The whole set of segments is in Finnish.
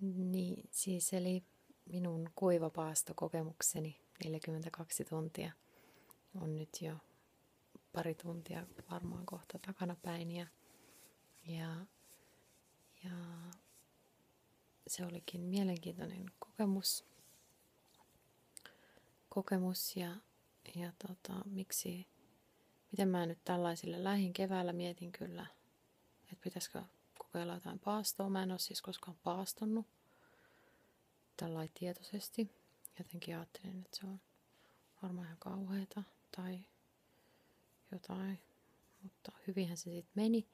Niin, siis eli minun kuivapaastokokemukseni 42 tuntia on nyt jo pari tuntia varmaan kohta takanapäin ja, ja se olikin mielenkiintoinen kokemus miten mä nyt tällaisille lähin keväällä mietin kyllä, että pitäisikö kokeilla jotain paastoa. Mä en ole siis koskaan paastonut tällainen tietoisesti. Jotenkin ajattelin, että se on varmaan ihan kauheata tai jotain, mutta hyvinhän se sitten meni.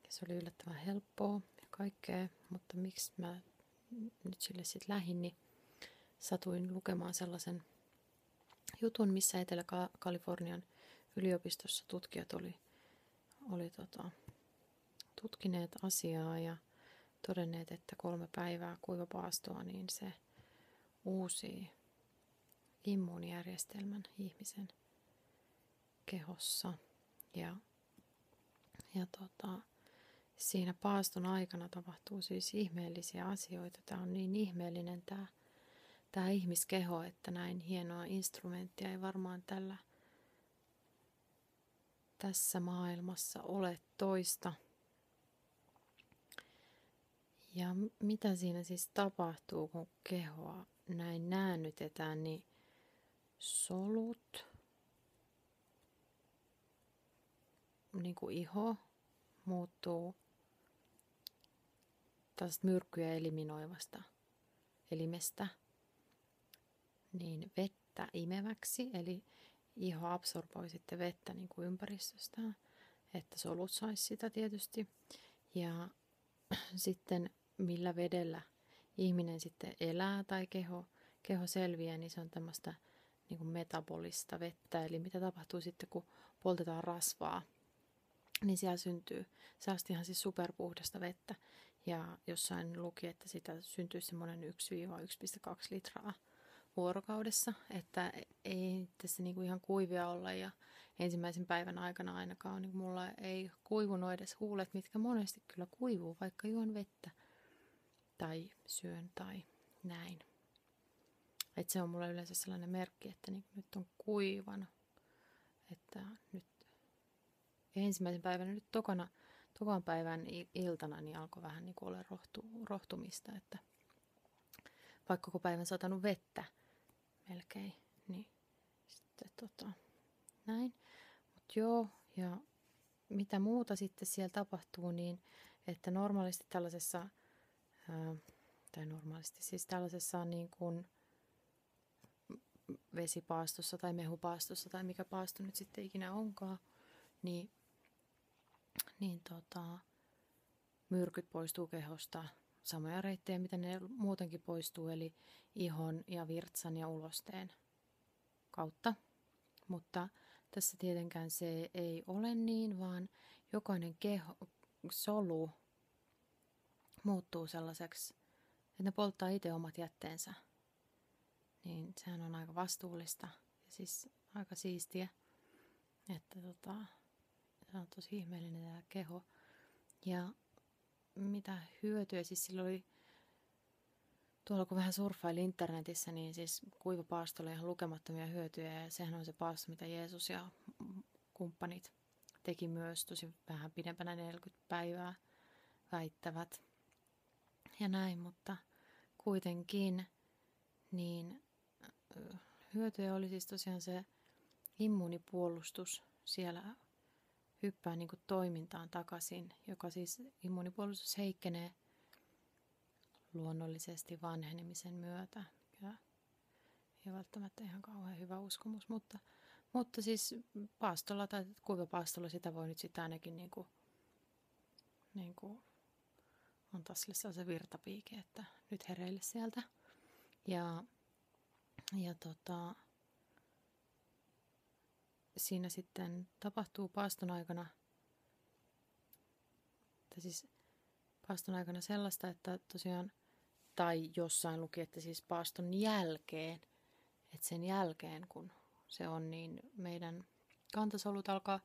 Ja se oli yllättävän helppoa ja kaikkea, mutta miksi mä nyt sille sitten lähdin, niin satuin lukemaan sellaisen jutun, missä Etelä-Kalifornian yliopistossa tutkijat oli tutkineet asiaa ja todenneet, että 3 päivää kuivapaastoa, niin se uusii immuunijärjestelmän ihmisen kehossa. Ja siinä paaston aikana tapahtuu siis ihmeellisiä asioita. Tämä on niin ihmeellinen tämä ihmiskeho, että näin hienoa instrumenttia ei varmaan tässä maailmassa ole toista. Ja mitä siinä siis tapahtuu, kun kehoa näin näännytetään, niin solut, niin kuin iho, muuttuu tällaista myrkkyjä eliminoivasta elimestä niin vettä imeväksi, eli iho absorboi sitten vettä niin kuin ympäristöstään, että solut saisi sitä tietysti. Ja sitten millä vedellä ihminen sitten elää tai keho selviää, niin se on tämmöistä niin kuin metabolista vettä, eli mitä tapahtuu sitten, kun poltetaan rasvaa, niin siellä syntyy ihan siis superpuhdasta vettä. Ja jossain luki, että sitä syntyy semmoinen 1-1,2 litraa vuorokaudessa, että ei tässä niinku ihan kuivia olla. Ja ensimmäisen päivän aikana ainakaan niin mulla ei kuivunut edes huulet, mitkä monesti kyllä kuivuu, vaikka juon vettä tai syön tai näin. Et se on mulle yleensä sellainen merkki, että niin nyt on kuivana. Että nyt ensimmäisen päivänä nyt tokan päivän iltana niin alkoi vähän niin kuin olla rohtumista, että vaikka koko päivän satanut vettä melkein, niin sitten näin. Mut joo, ja mitä muuta sitten siellä tapahtuu, niin että normaalisti tällaisessa niin kuin vesipaastossa tai mehupaastossa tai mikä paasto nyt sitten ikinä onkaan, niin myrkyt poistuu kehosta samoja reittejä, mitä ne muutenkin poistuu, eli ihon ja virtsan ja ulosteen kautta. Mutta tässä tietenkään se ei ole niin, vaan jokainen solu muuttuu sellaiseksi, että ne polttaa itse omat jätteensä. Niin sehän on aika vastuullista ja siis aika siistiä, että se on tosi ihmeellinen tämä keho. Ja mitä hyötyä siis sillä oli, tuolla kun vähän surffaili internetissä, niin siis kuivapaastolla ihan lukemattomia hyötyjä. Ja sehän on se paasto, mitä Jeesus ja kumppanit teki myös tosi vähän pidempänä 40 päivää väittävät. Ja näin, mutta kuitenkin niin hyötyjä oli siis tosiaan se immuunipuolustus siellä hyppää niin kuin toimintaan takaisin, joka siis immuunipuolustus heikkenee luonnollisesti vanhenemisen myötä. Ja ei välttämättä ihan kauhean hyvä uskomus, mutta siis paastolla tai kuivapaastolla sitä voi nyt sitten ainakin niin kuin antaa sille se virtapiike, että nyt hereille sieltä. Ja siinä sitten tapahtuu paaston aikana sellaista, että tosiaan, tai jossain luki, että siis paaston jälkeen, että sen jälkeen kun se on, niin meidän kantasolut alkaa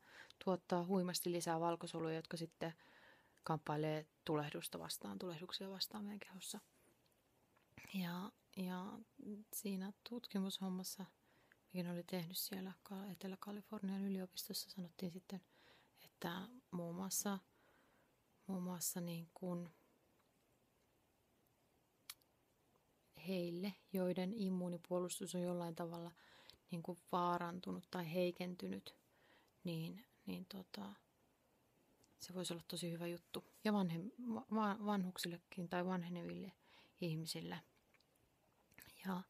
tuottaa huimasti lisää valkosoluja, jotka sitten kamppailee tulehduksia vastaan meidän kehossa. Ja siinä tutkimushommassa, mikä oli tehnyt siellä Etelä-Kalifornian yliopistossa, sanottiin sitten, että muun muassa niin kuin heille, joiden immuunipuolustus on jollain tavalla niin kuin vaarantunut tai heikentynyt, niin se voisi olla tosi hyvä juttu. Ja vanhuksillekin tai vanheneville ihmisille. Ja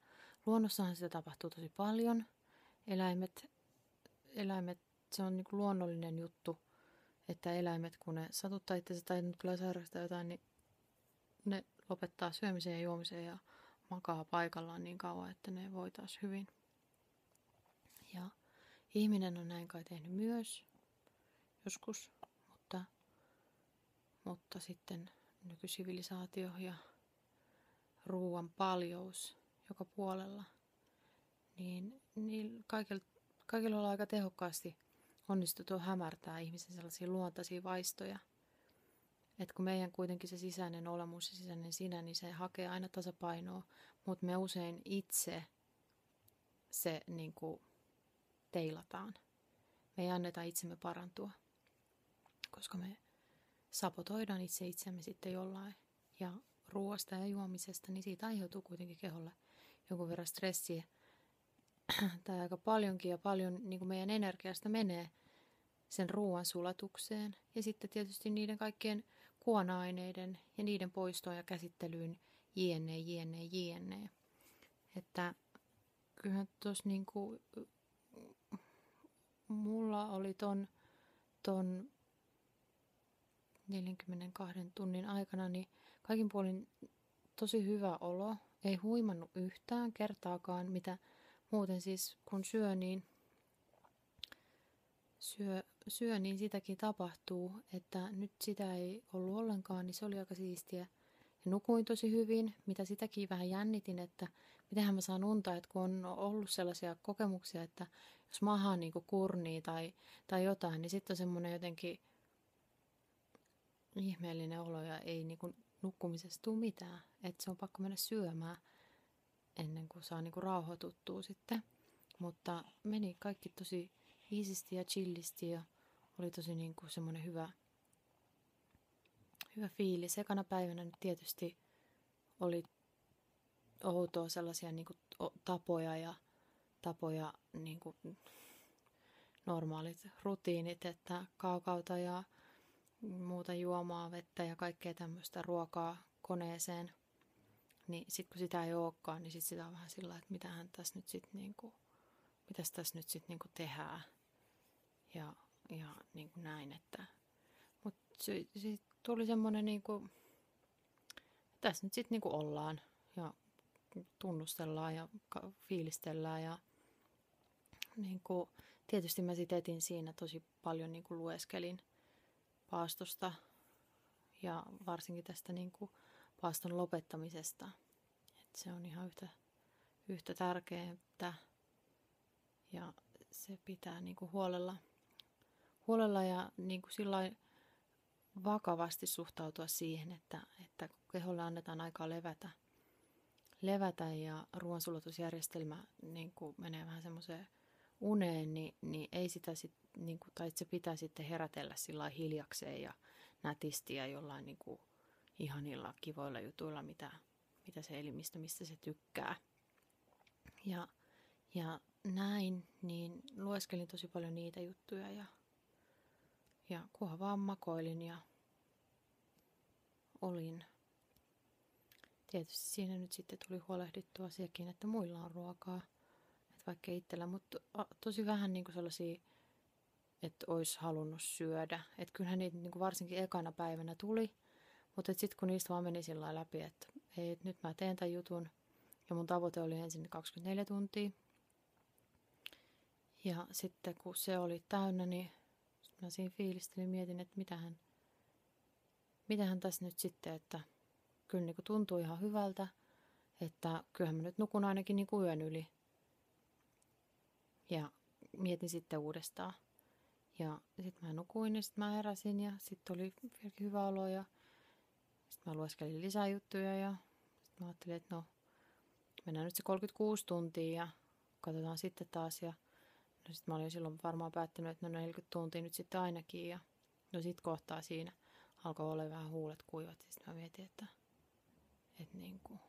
luonnossahan sitä tapahtuu tosi paljon. Eläimet, se on niin kuin luonnollinen juttu, että eläimet, kun ne satuttaa itseänsä tai nyt tulee sairastaa jotain, niin ne lopettaa syömisen ja juomisen ja makaa paikallaan niin kauan, että ne voi taas hyvin. Ja ihminen on näin kai tehnyt myös joskus, mutta sitten nykysivilisaatio ja ruoan paljous joka puolella, niin kaikilla on aika tehokkaasti onnistuttu hämärtää ihmisen sellaisia luontaisia vaistoja. Että kun meidän kuitenkin se sisäinen olemus ja sisäinen sinä, niin se hakee aina tasapainoa, mutta me usein itse se niin kuin teilataan. Me ei anneta itsemme parantua, koska me sabotoidaan itseämme sitten jollain. Ja ruoasta ja juomisesta, niin siitä aiheutuu kuitenkin keholle jonkun verran stressiä. Tai aika paljonkin ja paljon niin kuin meidän energiasta menee sen ruoan sulatukseen. Ja sitten tietysti niiden kaikkien kuona-aineiden ja niiden poistoon ja käsittelyyn jne. Että kyllähän tuossa niinku, mulla oli ton 42 tunnin aikana niin kaikin puolin tosi hyvä olo. Ei huimannut yhtään kertaakaan, mitä muuten siis kun syö, niin sitäkin tapahtuu, että nyt sitä ei ollut ollenkaan, niin se oli aika siistiä. Ja nukuin tosi hyvin, mitä sitäkin vähän jännitin, että mitenhän mä saan unta, että kun on ollut sellaisia kokemuksia, että jos maha niin kuin kurnii tai jotain, niin sitten on semmoinen jotenkin ihmeellinen olo ja ei niin kuin nukkumisesta tule mitään. Että se on pakko mennä syömään ennen kuin saa niin kuin rauhoituttua sitten. Mutta meni kaikki tosi iisisti ja chillisti ja oli tosi niin kuin semmoinen hyvä fiilis. Ekana päivänä nyt tietysti oli outoa sellaisia niin kuin tapoja niin kuin normaalit rutiinit, että kaakaota ja muuta juomaa, vettä ja kaikkea tämmöistä ruokaa koneeseen. Niin sitten kun sitä ei olekaan, niin sit sitä on vähän sillä, että mitäs tässä nyt sitten niinku tehdään. Ja niin kuin näin, että mutta sitten tuli semmoinen niinku, tässä nyt sitten niinku ollaan ja tunnustellaan ja fiilistellään ja niinku, tietysti mä sit etin siinä tosi paljon niinku lueskelin paastosta ja varsinkin tästä niinku paaston lopettamisesta. Et se on ihan yhtä tärkeää ja se pitää niinku huolella ja niinku sillain vakavasti suhtautua siihen, että keholle annetaan aikaa levätä ja ruoansulatusjärjestelmä niin kuin menee vähän semmoiseen uneen, niin ei sitä sit, niin kuin, tai se pitää sitten herätellä sillä hiljakseen ja nätisti ja jollain niin kuin ihanilla kivoilla jutuilla, mitä se elimistö, mistä se tykkää. Ja näin, niin lueskelin tosi paljon niitä juttuja ja kunhan vaan makoilin ja olin. Tietysti siinä nyt sitten tuli huolehdittua sekin, että muilla on ruokaa, että vaikka itsellä, mutta tosi vähän niin kuin sellaisia, että olisi halunnut syödä. Että kyllähän niitä niin kuin varsinkin ekana päivänä tuli, mutta sitten kun niistä vaan meni sillä läpi, että hei, nyt mä teen tämän jutun ja mun tavoite oli ensin 24 tuntia. Ja sitten kun se oli täynnä, niin mä siinä fiilistelin mietin, että mitähän tässä nyt sitten, että kyllä niin kuin tuntuu ihan hyvältä, että kyllähän mä nyt nukun ainakin niin kuin yön yli. Ja mietin sitten uudestaan. Ja sitten mä nukuin ja sitten mä heräsin ja sitten oli vieläkin hyvä olo ja sitten mä lueskelin lisää juttuja ja sitten mä ajattelin, että no mennään nyt se 36 tuntia ja katsotaan sitten taas. Ja no sit mä olin silloin varmaan päättänyt, että no 40 tuntia nyt sitten ainakin. Ja no sit kohtaa siinä alkoi olla vähän huulet kuivat. Ja sitten mä mietin, että niin kuin,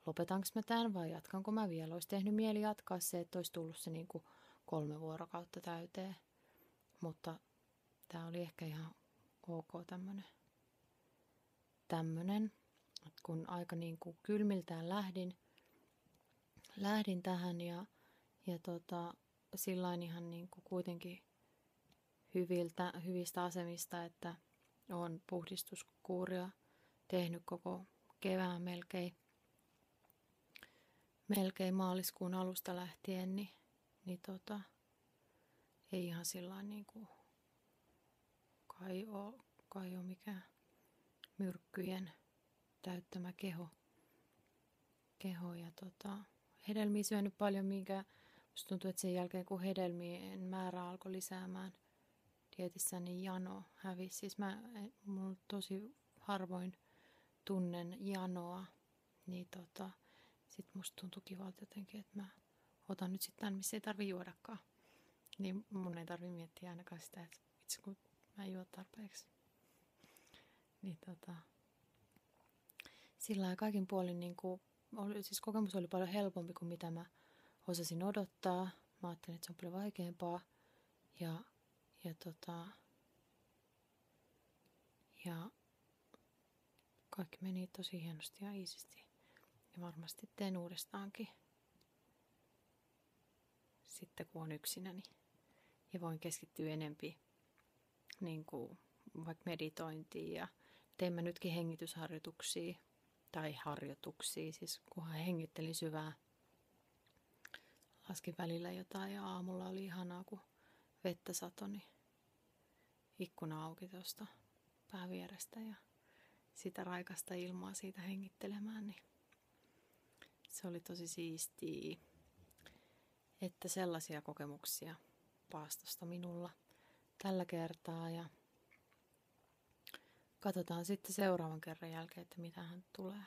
lopetanko mä tämän vai jatkanko mä vielä. Olisi tehnyt mieli jatkaa se, että olisi tullut se niin kuin 3 vuorokautta täyteen. Mutta tää oli ehkä ihan ok tämmönen. Kun aika niin kuin kylmiltään lähdin tähän ja sillain ihan niin kuin kuitenkin hyvistä asemista, että olen puhdistuskuuria tehnyt koko kevään melkein maaliskuun alusta lähtien, niin ei ihan sillain niin kuin kai ole mikään myrkkyjen täyttämä keho ja hedelmiä syönyt paljon, minkä musta tuntuu, että sen jälkeen kun hedelmien määrä alkoi lisäämään dietissä, niin jano hävisi. Siis mulla tosi harvoin tunnen janoa, niin sit musta tuntui kivalta jotenkin, että mä otan nyt sitten tämän, missä ei tarvi juodakaan. Niin mun ei tarvi miettiä ainakaan sitä, että itse kun mä en juo tarpeeksi. Niin sillä lailla kaikin puolin niin kuin siis kokemus oli paljon helpompi kuin mitä mä osasin odottaa. Mä ajattelin, että se on paljon vaikeampaa. Ja kaikki meni tosi hienosti ja iisisti. Ja varmasti teen uudestaankin. Sitten kun on yksinäni. Ja voin keskittyä enempi niin kuin vaikka meditointiin. Ja teen mä nytkin hengitysharjoituksia. Tai harjoituksia, siis kunhan hengittelin syvää. Laskin välillä jotain ja aamulla oli ihanaa, kun vettä satoi, niin ikkuna auki tuosta päävierestä ja sitä raikasta ilmaa siitä hengittelemään, niin se oli tosi siistiä, että sellaisia kokemuksia paastosta minulla tällä kertaa ja katsotaan sitten seuraavan kerran jälkeen, että mitä hän tulee.